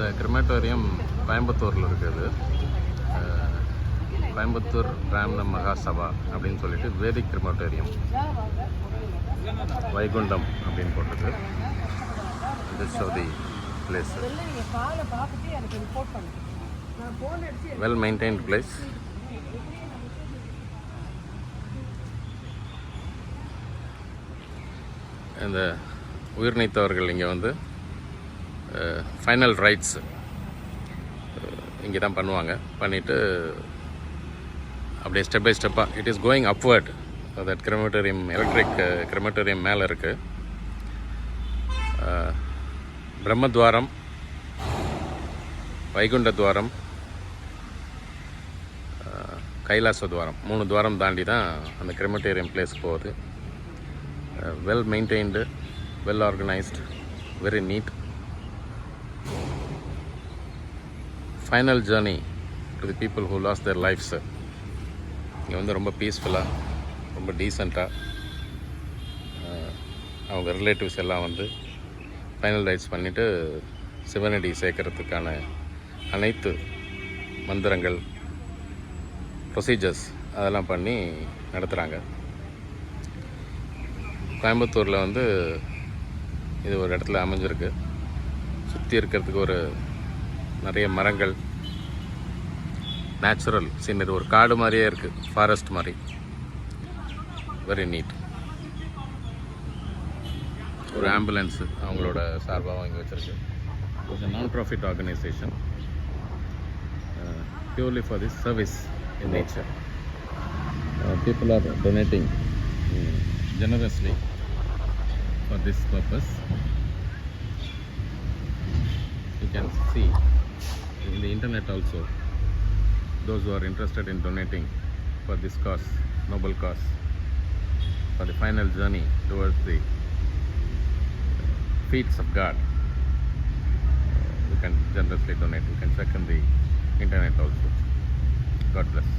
இந்த கிரிமேட்டோரியம் கோயம்புத்தூரில் இருக்குது. கோயம்புத்தூர் பிராமண மகாசபா அப்படின்னு சொல்லிட்டு வேதிக் கிரிமேட்டோரியம் வைகுண்டம் அப்படின்னு போட்டிருக்கு. This of the place, well maintained place. இந்த உயிர் நீத்தவர்கள் இங்கே வந்து ஃபைனல் ரைட்ஸ் இங்கே தான் பண்ணுவாங்க. பண்ணிவிட்டு அப்படியே ஸ்டெப் பை ஸ்டெப்பாக it is going upward. That crematorium electric crematorium மேலே இருக்குது. பிரம்மத்வாரம், வைகுண்ட துவாரம், கைலாச துவாரம், 3 துவாரம் தாண்டி தான் அந்த கிரிமேட்டோரியம் பிளேஸ் போகுது. Well maintained, well organised, very neat. Final journey to the people who lost their lives. இங்கே வந்து ரொம்ப பீஸ்ஃபுல்லாக, ரொம்ப டீசெண்டாக அவங்க ரிலேட்டிவ்ஸ் எல்லாம் வந்து ஃபைனல் ரைட்ஸ் பண்ணிவிட்டு சிவனடி சேர்க்கறதுக்கான அனைத்து மந்திரங்கள், ப்ரொசீஜர்ஸ் அதெல்லாம் பண்ணி நடத்துகிறாங்க. கோயம்புத்தூரில் வந்து இது ஒரு இடத்துல அமைஞ்சிருக்கு. சுற்றி இருக்கிறதுக்கு ஒரு நிறைய மரங்கள், நேச்சுரல் சீனரி, ஒரு காடு மாதிரியே இருக்குது, ஃபாரஸ்ட் மாதிரி. Very NEET. ஒரு ஆம்புலன்ஸு அவங்களோட சார்பாக இங்கே வச்சுருக்கு. It's a non-profit organization purely for this service in nature. People are donating generously for this purpose. You can see in the internet also those who are interested in donating for this cause, noble cause, for the final journey towards the feet of God. You can generously donate. You can check in the internet also. God bless.